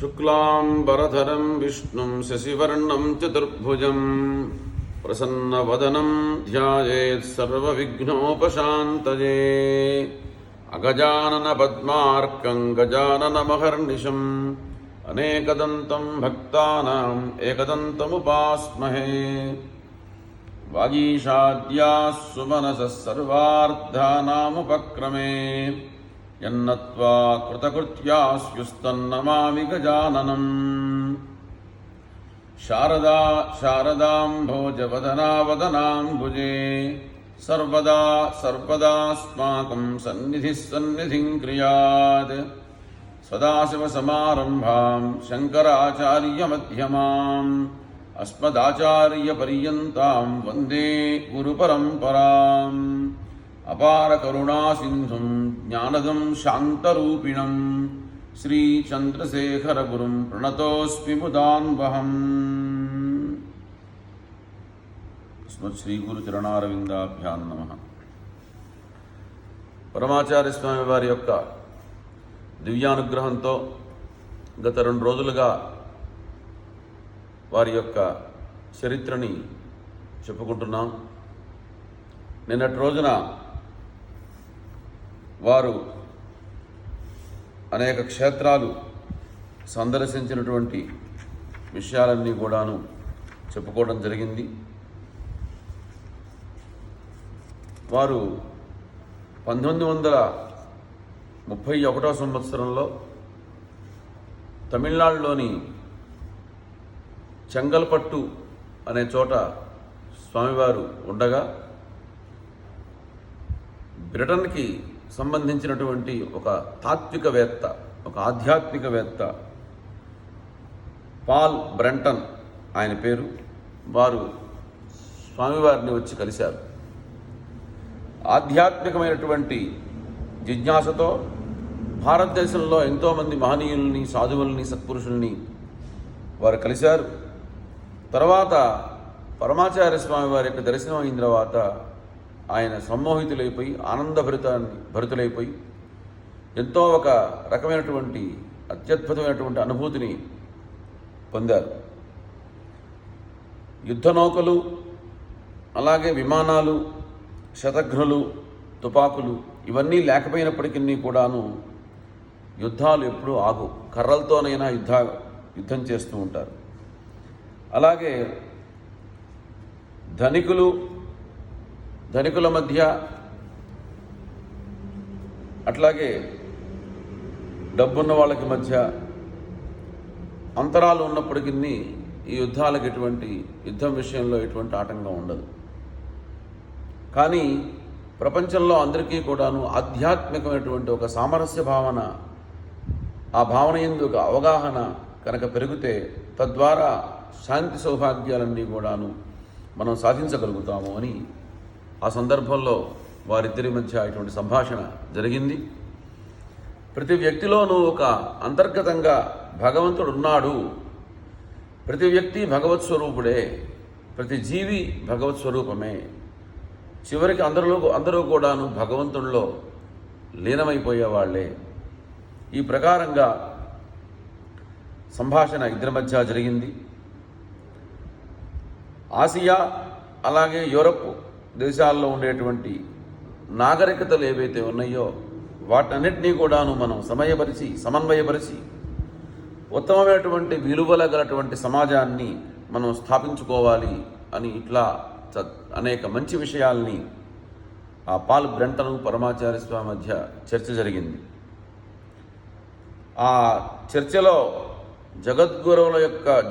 शुक्लांबरधरं विष्णुं शशिवर्णं चतुर्भुजं प्रसन्नवदनं ध्यायेत् सर्वविघ्नोपशान्तये। अगजाननपद्मार्कं गजाननमहर्निशम् अनेकदन्तं भक्तानाम् एकदन्तमुपास्महे। वागीशाद्याः सुमनसः सर्वार्थानामुपक्रमे यन्नत्वा कृतकृत्यास्युस्तन्नमामि गजाननम्। शारदा शारदाम्भोजवदना वदनाम्बुजे सर्वदा सर्वदास्माकं सन्निधिः सन्निधिं क्रियात्। सदाशिवसमारम्भां शङ्कराचार्यमध्यमाम् अस्मदाचार्यपर्यन्तां वन्दे गुरुपरम्पराम्। अपारकरुणासिन्धुं ज्ञानदं शान्तरूपिणं श्रीचन्द्रशेखरगुरुं प्रणतोऽस्मि मुदान्वहम्। श्रीगुरुचरणारविन्दाभ्यां नमः। పరమాచార్య స్వామి వారి యొక్క దివ్యానుగ్రహంతో గత 2 రోజులుగా వారి యొక్క చరిత్రని చెప్పుకుంటున్నాం. నిన్నటి రోజున వారు అనేక క్షేత్రాలు సందర్శించినటువంటి విషయాలన్నీ కూడాను చెప్పుకోవడం జరిగింది. వారు 1931 సంవత్సరంలో తమిళనాడులోని చెంగల్పట్టు అనే చోట స్వామివారు ఉండగా బ్రిటన్కి సంబంధించినటువంటి ఒక తాత్వికవేత్త, ఒక ఆధ్యాత్మికవేత్త పాల్ బ్రంటన్ ఆయన పేరు, వారు స్వామివారిని వచ్చి కలిశారు. ఆధ్యాత్మికమైనటువంటి జిజ్ఞాసతో భారతదేశంలో ఎంతోమంది మహనీయుల్ని, సాధువుల్ని, సత్పురుషుల్ని వారు కలిశారు. తర్వాత పరమాచార్య స్వామి వారి యొక్క దర్శనం అయిన తర్వాత ఆయన సమ్మోహితులైపోయి భరితులైపోయి ఎంతో ఒక రకమైనటువంటి అత్యద్భుతమైనటువంటి అనుభూతిని పొందారు. యుద్ధ నౌకలు, అలాగే విమానాలు, శతఘ్నులు, తుపాకులు ఇవన్నీ లేకపోయినప్పటికీ కూడాను యుద్ధాలు ఎప్పుడూ ఆగు, కర్రలతోనైనా యుద్ధం చేస్తూ ఉంటారు. అలాగే ధనికుల మధ్య, అట్లాగే డబ్బున్న వాళ్ళకి మధ్య అంతరాలు ఉన్నప్పటికీ ఈ యుద్ధాలకు యుద్ధం విషయంలో ఎటువంటి ఆటంకం ఉండదు. కానీ ప్రపంచంలో అందరికీ కూడాను ఆధ్యాత్మికమైనటువంటి ఒక సామరస్య భావన, ఆ భావన యందు ఒక అవగాహన కనుక పెరిగితే తద్వారా శాంతి సౌభాగ్యాలన్నీ కూడాను మనం సాధించగలుగుతాము అని ఆ సందర్భంలో వారిద్దరి మధ్య ఇటువంటి సంభాషణ జరిగింది. ప్రతి వ్యక్తిలోనూ ఒక అంతర్గతంగా భగవంతుడు ఉన్నాడు. ప్రతి వ్యక్తి భగవత్ స్వరూపుడే, ప్రతి జీవి భగవత్ స్వరూపమే. చివరికి అందరూ కూడాను భగవంతుడిలో లీనమైపోయేవాళ్లే. ఈ ప్రకారంగా సంభాషణ ఇద్దరి మధ్య జరిగింది. ఆసియా అలాగే యూరప్ దేశాల్లో ఉండేటువంటి నాగరికతలు ఏవైతే ఉన్నాయో వాటన్నిటినీ కూడాను మనం సమన్వయపరిచి ఉత్తమమైనటువంటి విలువల గలటువంటి సమాజాన్ని మనం స్థాపించుకోవాలి అని ఇట్లా అనేక మంచి విషయాల్ని ఆ పాల్ బ్రంటన్ పరమాచార్య స్వామి మధ్య చర్చ జరిగింది. ఆ చర్చలో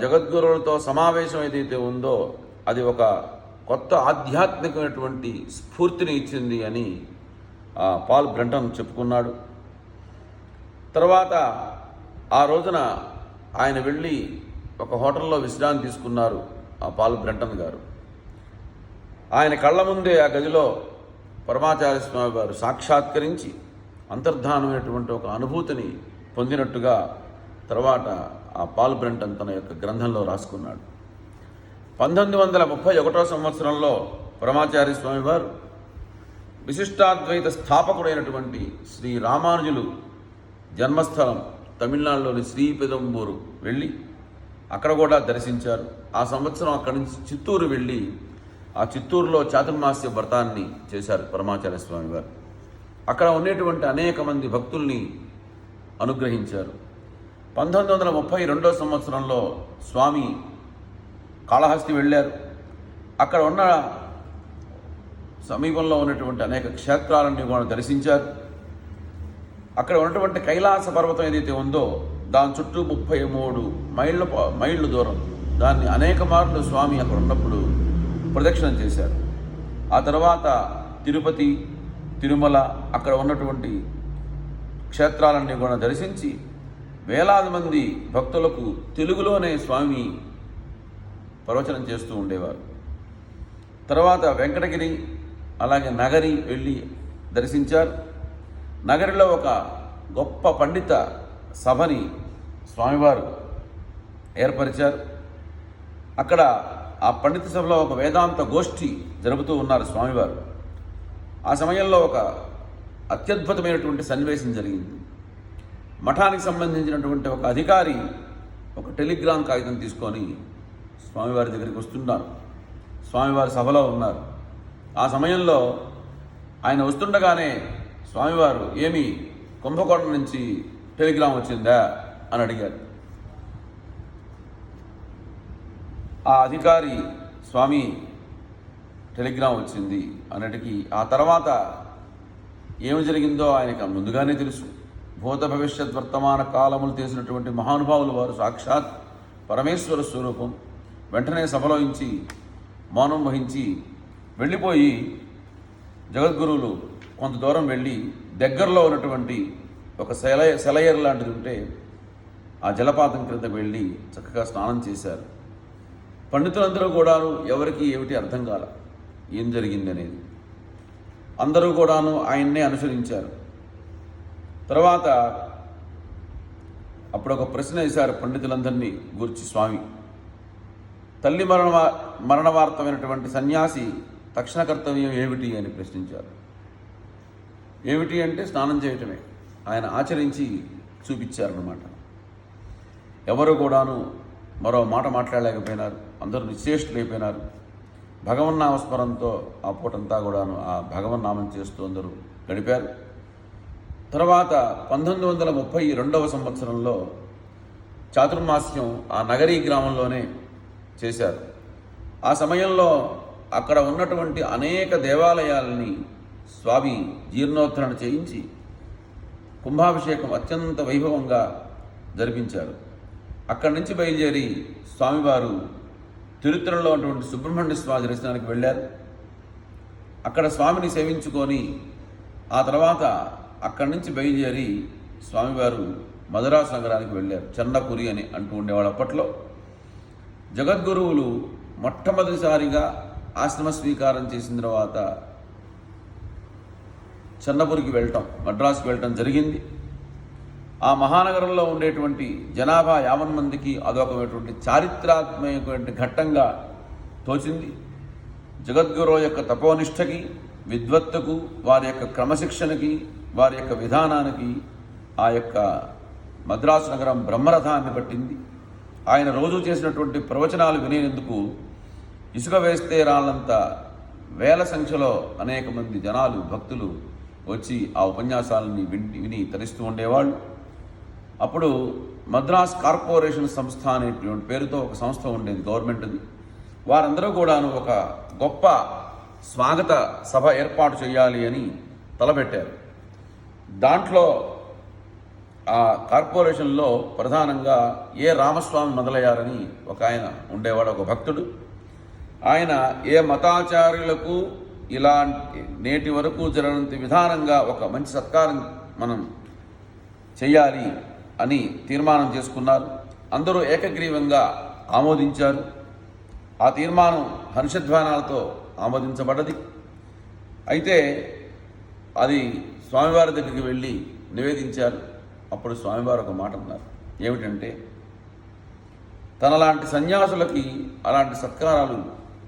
జగద్గురువులతో సమావేశం ఏదైతే ఉందో అది ఒక కొత్త ఆధ్యాత్మికమైనటువంటి స్ఫూర్తిని ఇచ్చింది అని పాల్ బ్రంటన్ చెప్పుకున్నాడు. తర్వాత ఆ రోజున ఆయన వెళ్ళి ఒక హోటల్లో విశ్రాంతి తీసుకున్నారు. ఆ పాల్ బ్రంటన్ గారు ఆయన కళ్ళ ముందే ఆ గదిలో పరమాచార్య స్వామి వారు సాక్షాత్కరించి అంతర్ధానమైనటువంటి ఒక అనుభూతిని పొందినట్టుగా తర్వాత ఆ పాల్ బ్రంటన్ తన యొక్క గ్రంథంలో రాసుకున్నాడు. 1931 సంవత్సరంలో పరమాచార్య స్వామి వారు విశిష్టాద్వైత స్థాపకుడైనటువంటి శ్రీ రామానుజులు జన్మస్థలం తమిళనాడులోని శ్రీపెదంబూరు వెళ్ళి అక్కడ కూడా దర్శించారు. ఆ సంవత్సరం అక్కడి నుంచి చిత్తూరు వెళ్ళి ఆ చిత్తూరులో చాతుర్మాస్య వ్రతాన్ని చేశారు పరమాచార్య స్వామి వారు. అక్కడ ఉండేటువంటి అనేక మంది భక్తుల్ని అనుగ్రహించారు. 1932 సంవత్సరంలో స్వామి కాళహస్తి వెళ్ళారు. అక్కడ ఉన్న సమీపంలో ఉన్నటువంటి అనేక క్షేత్రాలన్నీ కూడా దర్శించారు. అక్కడ ఉన్నటువంటి కైలాస పర్వతం ఏదైతే ఉందో దాని చుట్టూ 33 మైళ్ళు దూరం, దాన్ని అనేక మార్లు స్వామి అక్కడ ఉన్నప్పుడు ప్రదక్షిణం చేశారు. ఆ తర్వాత తిరుపతి, తిరుమల అక్కడ ఉన్నటువంటి క్షేత్రాలన్నీ కూడా దర్శించి వేలాది మంది భక్తులకు తెలుగులోనే స్వామి ప్రవచనం చేస్తూ ఉండేవారు. తర్వాత వెంకటగిరి అలాగే నగరి వెళ్ళి దర్శించారు. నగరిలో ఒక గొప్ప పండిత సభని స్వామివారు ఏర్పరిచారు. అక్కడ ఆ పండిత సభలో ఒక వేదాంత గోష్ఠి జరుపుతూ ఉన్నారు స్వామివారు. ఆ సమయంలో ఒక అత్యద్భుతమైనటువంటి సన్నివేశం జరిగింది. మఠానికి సంబంధించినటువంటి ఒక అధికారి ఒక టెలిగ్రామ్ కాగితం తీసుకొని స్వామివారి దగ్గరికి వస్తున్నారు. స్వామివారి సభలో ఉన్నారు. ఆ సమయంలో ఆయన వస్తుండగానే స్వామివారు, ఏమి కుంభకోణం నుంచి టెలిగ్రామ్ వచ్చిందా అని అడిగారు. ఆ అధికారి, స్వామి టెలిగ్రామ్ వచ్చింది అన్నటికీ ఆ తర్వాత ఏమి జరిగిందో ఆయనకు ముందుగానే తెలుసు. భూత భవిష్యత్ వర్తమాన కాలములు చేసినటువంటి మహానుభావులు వారు సాక్షాత్ పరమేశ్వర స్వరూపం. వెంటనే సభలోంచి మౌనం వహించి వెళ్ళిపోయి జగద్గురువులు కొంత దూరం వెళ్ళి దగ్గరలో ఉన్నటువంటి ఒక సెలయేరు లాంటిది ఉంటే ఆ జలపాతం క్రింద వెళ్ళి చక్కగా స్నానం చేశారు. పండితులందరూ కూడాను ఎవరికి ఏమిటి అర్థం కాల, ఏం జరిగింది అనేది. అందరూ కూడాను ఆయన్నే అనుసరించారు. తర్వాత అప్పుడు ఒక ప్రశ్న వేశారు పండితులందరినీ గురించి స్వామి. తల్లి మరణవార్తమైనటువంటి సన్యాసి తక్షణ కర్తవ్యం ఏమిటి అని ప్రశ్నించారు. ఏమిటి అంటే స్నానం చేయటమే. ఆయన ఆచరించి చూపించారన్నమాట. ఎవరు కూడాను మరో మాట మాట్లాడలేకపోయినారు. అందరూ నిశ్చేష్టులైపోయినారు. భగవన్నామస్మరణతో ఆ పూటంతా కూడాను ఆ భగవన్నామం చేస్తూ అందరూ గడిపారు. తర్వాత 1932వ సంవత్సరంలో చాతుర్మాస్యం ఆ నగరీ గ్రామంలోనే చేశారు. ఆ సమయంలో అక్కడ ఉన్నటువంటి అనేక దేవాలయాలని స్వామి జీర్ణోద్ధరణ చేయించి కుంభాభిషేకం అత్యంత వైభవంగా జరిపించారు. అక్కడి నుంచి బయలుదేరి స్వామివారు తిరుత్తరలో ఉన్నటువంటి సుబ్రహ్మణ్య స్వామి దర్శనానికి వెళ్ళారు. అక్కడ స్వామిని సేవించుకొని ఆ తర్వాత అక్కడి నుంచి బయలుదేరి స్వామివారు మద్రాసు నగరానికి వెళ్ళారు. చెన్నపురి అని అంటూ ఉండేవాళ్ళు అప్పట్లో. జగద్గురువులు మొట్టమొదటిసారిగా ఆశ్రమ స్వీకారం చేసిన తర్వాత చెన్నపురికి వెళ్ళటం, మద్రాసుకి వెళ్ళటం జరిగింది. ఆ మహానగరంలో ఉండేటువంటి జనాభా 50 మందికి అదొకటువంటి చారిత్రాత్మకమైన ఘట్టంగా తోచింది. జగద్గురువు యొక్క తపోనిష్టకి, విద్వత్తుకు, వారి యొక్క క్రమశిక్షణకి, వారి యొక్క విధానానికి ఆ యొక్క మద్రాసు నగరం బ్రహ్మరథాన్ని పట్టింది. ఆయన రోజు చేసినటువంటి ప్రవచనాలు వినేందుకు ఇసుక వేస్తే రాళ్ళంత వేల సంఖ్యలో అనేక మంది జనాలు, భక్తులు వచ్చి ఆ ఉపన్యాసాలని విని తరిస్తూ ఉండేవాళ్ళు. అప్పుడు మద్రాస్ కార్పొరేషన్ సంస్థ అనేటువంటి పేరుతో ఒక సంస్థ ఉండేది, గవర్నమెంట్ది. వారందరూ కూడాను ఒక గొప్ప స్వాగత సభ ఏర్పాటు చేయాలి అని తలపెట్టారు. దాంట్లో ఆ కార్పొరేషన్లో ప్రధానంగా ఏ రామస్వామి మొదలయ్యారని ఒక ఆయన ఉండేవాడు, ఒక భక్తుడు. ఆయన ఏ మతాచార్యులకు ఇలాంటి నేటి వరకు జరగనంత విధానంగా ఒక మంచి సత్కారం మనం చెయ్యాలి అని తీర్మానం చేసుకున్నారు. అందరూ ఏకగ్రీవంగా ఆమోదించారు. ఆ తీర్మానం హర్షధ్వానాలతో ఆమోదించబడ్డది. అయితే అది స్వామివారి దగ్గరికి వెళ్ళి నివేదించారు. అప్పుడు స్వామివారు ఒక మాట అన్నారు. ఏమిటంటే, తనలాంటి సన్యాసులకి అలాంటి సత్కారాలు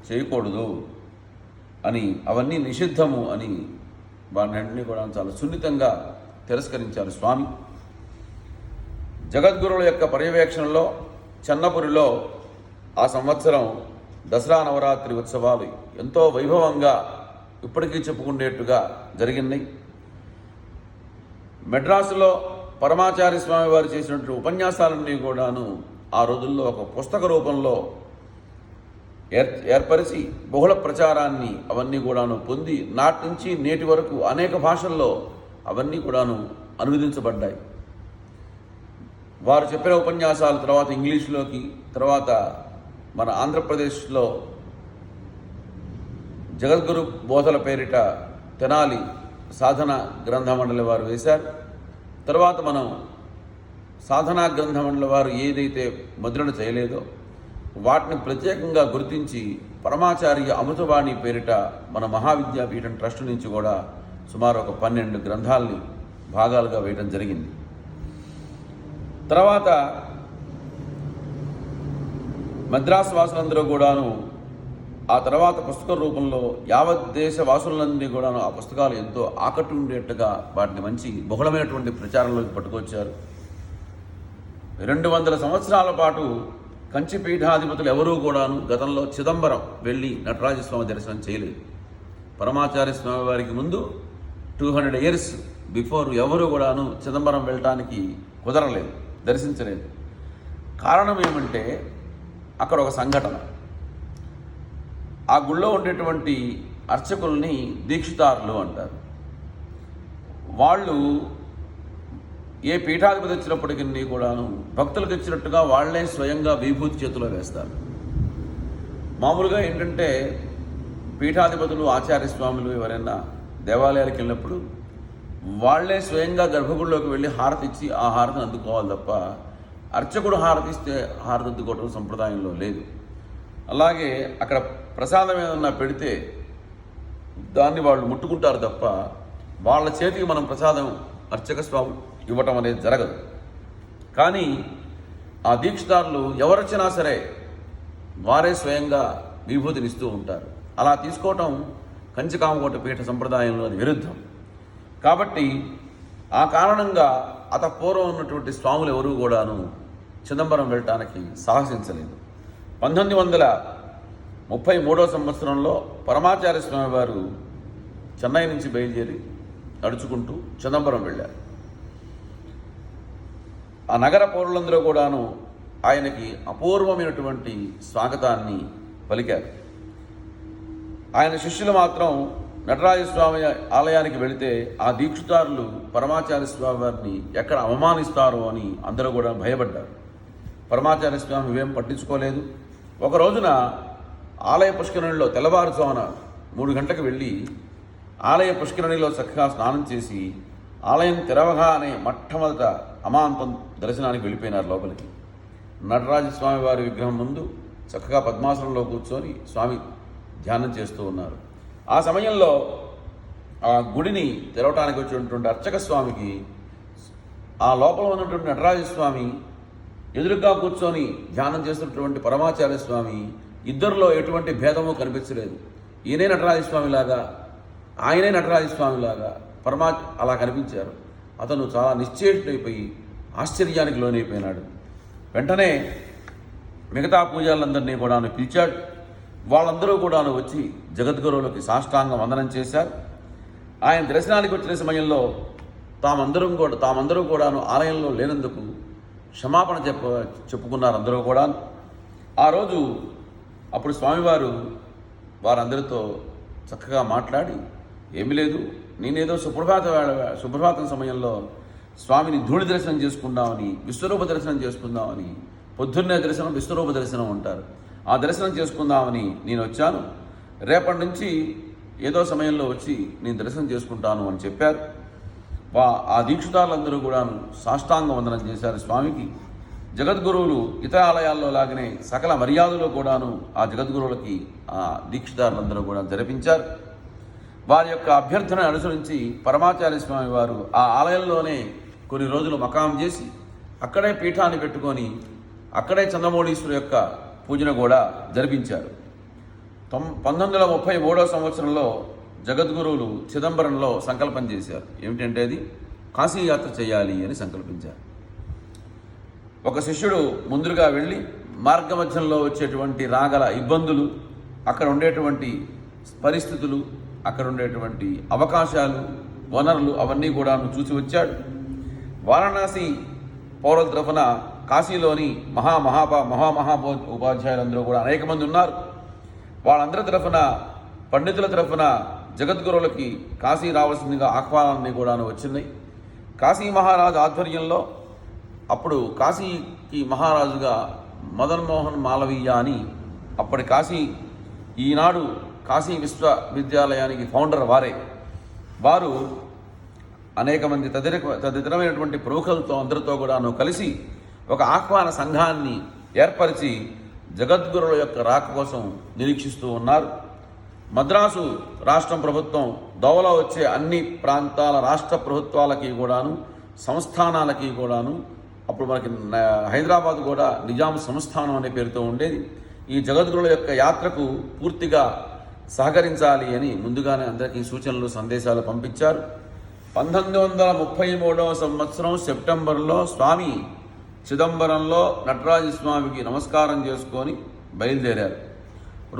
చేయకూడదు అని, అవన్నీ నిషిద్ధము అని వారిని కూడా చాలా సున్నితంగా తిరస్కరించారు స్వామి. జగద్గురువుల యొక్క పర్యవేక్షణలో చెన్నపురిలో ఆ సంవత్సరం దసరా నవరాత్రి ఉత్సవాలు ఎంతో వైభవంగా ఇప్పటికీ చెప్పుకునేట్టుగా జరిగినాయి. మెడ్రాసులో పరమాచార్య స్వామి వారు చేసినటువంటి ఉపన్యాసాలన్నీ కూడాను ఆ రోజుల్లో ఒక పుస్తక రూపంలో ఏర్పరిచి బహుళ ప్రచారాన్ని అవన్నీ కూడాను పొంది నాటి నుంచి నేటి వరకు అనేక భాషల్లో అవన్నీ కూడాను అనువదించబడ్డాయి. వారు చెప్పిన ఉపన్యాసాల తర్వాత ఇంగ్లీష్లోకి, తర్వాత మన ఆంధ్రప్రదేశ్లో జగద్గురు బోధల పేరిట తెనాలి సాధన గ్రంథమండలి వారు వేశారు. తర్వాత మనం సాధనా గ్రంథమండలి వారు ఏదైతే ముద్రణ చేయలేదో వాటిని ప్రత్యేకంగా గుర్తించి పరమాచార్య అమృతవాణి పేరిట మన మహావిద్యాపీఠం ట్రస్ట్ నుంచి కూడా సుమారు ఒక 12 గ్రంథాలని భాగాలుగా వేయడం జరిగింది. తర్వాత మద్రాసు వాసులందరూ కూడాను ఆ తర్వాత పుస్తక రూపంలో యావత్ దేశ వాసులందరినీ కూడాను ఆ పుస్తకాలు ఎంతో ఆకట్టుండేట్టుగా వాటిని మంచి బహుళమైనటువంటి ప్రచారంలోకి పట్టుకొచ్చారు. 200 సంవత్సరాల పాటు కంచి పీఠాధిపతులు ఎవరూ కూడాను గతంలో చిదంబరం వెళ్ళి నటరాజస్వామి దర్శనం చేయలేదు. పరమాచార్య స్వామి వారికి ముందు 200 years బిఫోర్ ఎవరు కూడాను చిదంబరం వెళ్ళటానికి కుదరలేదు, దర్శించలేదు. కారణం ఏమంటే అక్కడ ఒక సంఘటన. ఆ గుళ్ళో ఉండేటువంటి అర్చకుల్ని దీక్షితారులు అంటారు. వాళ్ళు ఏ పీఠాధిపతి వచ్చినప్పటికీ కూడాను భక్తులకు ఇచ్చినట్టుగా వాళ్లే స్వయంగా విభూతి చేతిలో వేస్తారు. మామూలుగా ఏంటంటే పీఠాధిపతులు, ఆచార్య స్వాములు ఎవరైనా దేవాలయాలకు వెళ్ళినప్పుడు వాళ్లే స్వయంగా గర్భగుడిలోకి వెళ్ళి హారతి ఇచ్చి ఆ హారతిని అందుకోవాలి తప్ప అర్చకుడు హారతి ఇస్తే హారతి అందుకోవడం సంప్రదాయంలో లేదు. అలాగే అక్కడ ప్రసాదం ఏదన్నా పెడితే దాన్ని వాళ్ళు ముట్టుకుంటారు తప్ప వాళ్ళ చేతికి మనం ప్రసాదం అర్చక స్వామి ఇవ్వటం అనేది జరగదు. కానీ ఆ దీక్షదారులు ఎవరొచ్చినా సరే వారే స్వయంగా విభూతిని ఇస్తూ ఉంటారు. అలా తీసుకోవటం కంచికామకోట పీఠ సంప్రదాయంలో అది విరుద్ధం. కాబట్టి ఆ కారణంగా పూర్వం ఉన్నటువంటి స్వాములు ఎవరూ కూడాను చిదంబరం వెళ్ళటానికి సాహసించలేదు. 1933వ సంవత్సరంలో పరమాచార్య స్వామి వారు చెన్నై నుంచి బయలుదేరి నడుచుకుంటూ చిదంబరం వెళ్ళారు. ఆ నగర పౌరులందరూ కూడాను ఆయనకి అపూర్వమైనటువంటి స్వాగతాన్ని పలికారు. ఆయన శిష్యులు మాత్రం నటరాజస్వామి ఆలయానికి వెళితే ఆ దీక్షితారులు పరమాచార్య స్వామి వారిని ఎక్కడ అవమానిస్తారో అని అందరూ కూడా భయపడ్డారు. పరమాచార్య స్వామి ఇవేం పట్టించుకోలేదు. ఒక రోజున ఆలయ పుష్కరిణిలో తెల్లవారుజామున 3 గంటలకు వెళ్ళి ఆలయ పుష్కరిణిలో చక్కగా స్నానం చేసి ఆలయం తెరవగానే మొట్టమొదట అమాంతం దర్శనానికి వెళ్ళిపోయినారు లోపలికి. నటరాజస్వామి వారి విగ్రహం ముందు చక్కగా పద్మాసనంలో కూర్చొని స్వామి ధ్యానం చేస్తూ ఉన్నారు. ఆ సమయంలో ఆ గుడిని తెరవటానికి వచ్చినటువంటి అర్చక స్వామికి ఆ లోపల ఉన్నటువంటి నటరాజస్వామి ఎదురుగా కూర్చొని ధ్యానం చేస్తున్నటువంటి పరమాచార్య స్వామి ఇద్దరిలో ఎటువంటి భేదము కనిపించలేదు. ఈయనే నటరాజస్వామిలాగా ఆయనే నటరాజస్వామిలాగా అలా కనిపించారు. అతను చాలా నిశ్చేష్టుడైపోయి ఆశ్చర్యానికి లోనైపోయినాడు. వెంటనే మిగతా పూజలందరినీ కూడాను పిలిచాడు. వాళ్ళందరూ కూడాను వచ్చి జగద్గురువులకి సాష్టాంగ వందనం చేశారు. ఆయన దర్శనానికి వచ్చిన సమయంలో తామందరూ కూడాను ఆలయంలో లేనందుకు క్షమాపణ చెప్పుకున్నారు అందరూ కూడా. ఆ రోజు అప్పుడు స్వామివారు వారందరితో చక్కగా మాట్లాడి, ఏమీ లేదు, నేనేదో సుప్రభాతం సమయంలో స్వామిని ధూళి దర్శనం చేసుకుందామని, విశ్వరూప దర్శనం చేసుకుందామని, పొద్దున్నే దర్శనం విశ్వరూప దర్శనం అంటారు, ఆ దర్శనం చేసుకుందామని నేను వచ్చాను. రేపటి నుంచి ఏదో సమయంలో వచ్చి నేను దర్శనం చేసుకుంటాను అని చెప్పారు. ఆ దీక్షితారులందరూ కూడాను సాష్టాంగ వందనం చేశారు స్వామికి. జగద్గురువులు ఇతర ఆలయాల్లో లాగానే సకల మర్యాదలు కూడాను ఆ జగద్గురువులకి ఆ దీక్షితారులందరూ కూడా జరిపించారు. వారి యొక్క అభ్యర్థన అనుసరించి పరమాచార్య స్వామి వారు ఆ ఆలయంలోనే కొన్ని రోజులు మకాం చేసి అక్కడే పీఠాన్ని పెట్టుకొని అక్కడే చంద్రమౌళీశ్వరు యొక్క పూజను కూడా జరిపించారు. 1933వ సంవత్సరంలో జగద్గురువులు చిదంబరంలో సంకల్పం చేశారు. ఏమిటంటే అది కాశీయాత్ర చేయాలి అని సంకల్పించారు. ఒక శిష్యుడు ముందుగా వెళ్ళి మార్గమధ్యంలో వచ్చేటువంటి రాగల ఇబ్బందులు, అక్కడ ఉండేటువంటి పరిస్థితులు, అక్కడ ఉండేటువంటి అవకాశాలు, వనరులు అవన్నీ కూడా చూసి వచ్చాడు. వారణాసి పౌరుల తరఫున కాశీలోని ఉపాధ్యాయులందరూ కూడా అనేక మంది ఉన్నారు. వాళ్ళందరి తరఫున, పండితుల తరఫున జగద్గురువులకి కాశీ రావాల్సిందిగా ఆహ్వానాన్ని కూడా వచ్చినాయి. కాశీ మహారాజు ఆధ్వర్యంలో అప్పుడు కాశీకి మహారాజుగా మదన్ మోహన్ మాలవీయ అని అప్పటి కాశీ, ఈనాడు కాశీ విశ్వవిద్యాలయానికి ఫౌండర్ వారు అనేక మంది తదితరమైనటువంటి ప్రముఖులతో అందరితో కూడాను కలిసి ఒక ఆహ్వాన సంఘాన్ని ఏర్పరిచి జగద్గురుల యొక్క రాక కోసం నిరీక్షిస్తూ ఉన్నారు. మద్రాసు రాష్ట్రం ప్రభుత్వం దోవలో వచ్చే అన్ని ప్రాంతాల రాష్ట్ర ప్రభుత్వాలకి కూడాను, సంస్థానాలకి కూడాను, అప్పుడు మనకి హైదరాబాద్ కూడా నిజాం సంస్థానం అనే పేరుతో ఉండేది. ఈ జగద్గురుల యొక్క యాత్రకు పూర్తిగా సహకరించాలి అని ముందుగానే అందరికీ సూచనలు, సందేశాలు పంపించారు. 1933వ సంవత్సరం సెప్టెంబర్లో స్వామి చిదంబరంలో నటరాజస్వామికి నమస్కారం చేసుకొని బయలుదేరారు.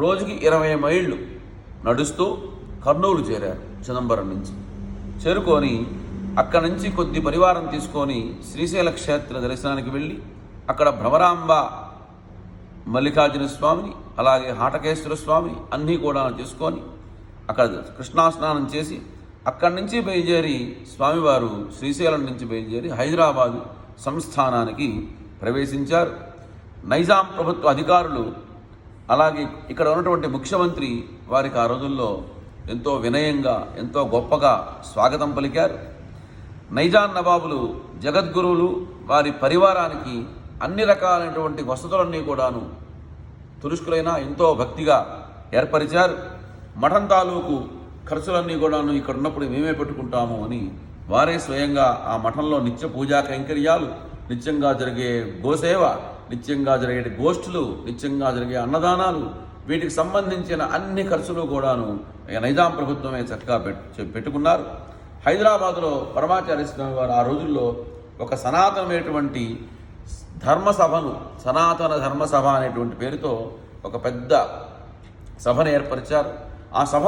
రోజుకి 20 మైళ్ళు నడుస్తూ కర్నూలు చేరారు. చిదంబరం నుంచి చేరుకొని అక్కడి నుంచి కొద్ది పరివారం తీసుకొని శ్రీశైల క్షేత్ర దర్శనానికి వెళ్ళి అక్కడ భ్రమరాంబ మల్లికార్జున స్వామిని, అలాగే హాటకేశ్వర స్వామిని అన్నీ కూడా తీసుకొని అక్కడ కృష్ణాస్నానం చేసి అక్కడి నుంచి బయలుదేరి స్వామివారు శ్రీశైలం నుంచి బయలుదేరి హైదరాబాదు సంస్థానానికి ప్రవేశించారు. నైజాం ప్రభుత్వ అధికారులు, అలాగే ఇక్కడ ఉన్నటువంటి ముఖ్యమంత్రి వారికి ఆ రోజుల్లో ఎంతో వినయంగా, ఎంతో గొప్పగా స్వాగతం పలికారు. నైజాం నవాబులు జగద్గురువులు వారి పరివారానికి అన్ని రకాలైనటువంటి వసతులన్నీ కూడాను తురుష్కులైనా ఎంతో భక్తిగా ఏర్పరిచారు. మఠం తాలూకు ఖర్చులన్నీ కూడాను ఇక్కడ ఉన్నప్పుడు మేమే పెట్టుకుంటాము అని వారే స్వయంగా ఆ మఠంలో నిత్య పూజా కైంకర్యాలు, నిత్యంగా జరిగే గోసేవ, నిత్యంగా జరిగే గోష్ఠులు, నిత్యంగా జరిగే అన్నదానాలు, వీటికి సంబంధించిన అన్ని ఖర్చులు కూడాను నైజాం ప్రభుత్వమే చక్కగా పెట్టుకున్నారు. హైదరాబాదులో పరమాచార్య స్వామి వారు ఆ రోజుల్లో ఒక సనాతనమైనటువంటి ధర్మసభను, సనాతన ధర్మసభ అనేటువంటి పేరుతో ఒక పెద్ద సభను ఏర్పరిచారు. ఆ సభ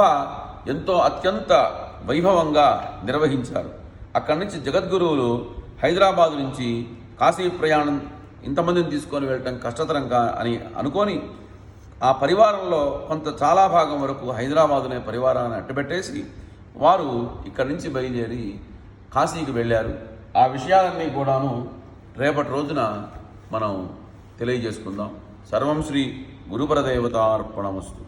ఎంతో అత్యంత వైభవంగా నిర్వహించారు. అక్కడి నుంచి జగద్గురువులు హైదరాబాదు నుంచి కాశీ ప్రయాణం ఇంతమందిని తీసుకొని వెళ్ళటం కష్టతరంగా అని అనుకొని ఆ పరివారంలో చాలా భాగం వరకు హైదరాబాదునే పరివారాన్ని అట్టబెట్టేసి వారు ఇక్కడి నుంచి బయలుదేరి కాశీకి వెళ్ళారు. ఆ విషయాలన్నీ కూడాను రేపటి రోజున మనం తెలియజేసుకుందాం. సర్వం శ్రీ గురుపరదేవతార్పణమస్తు.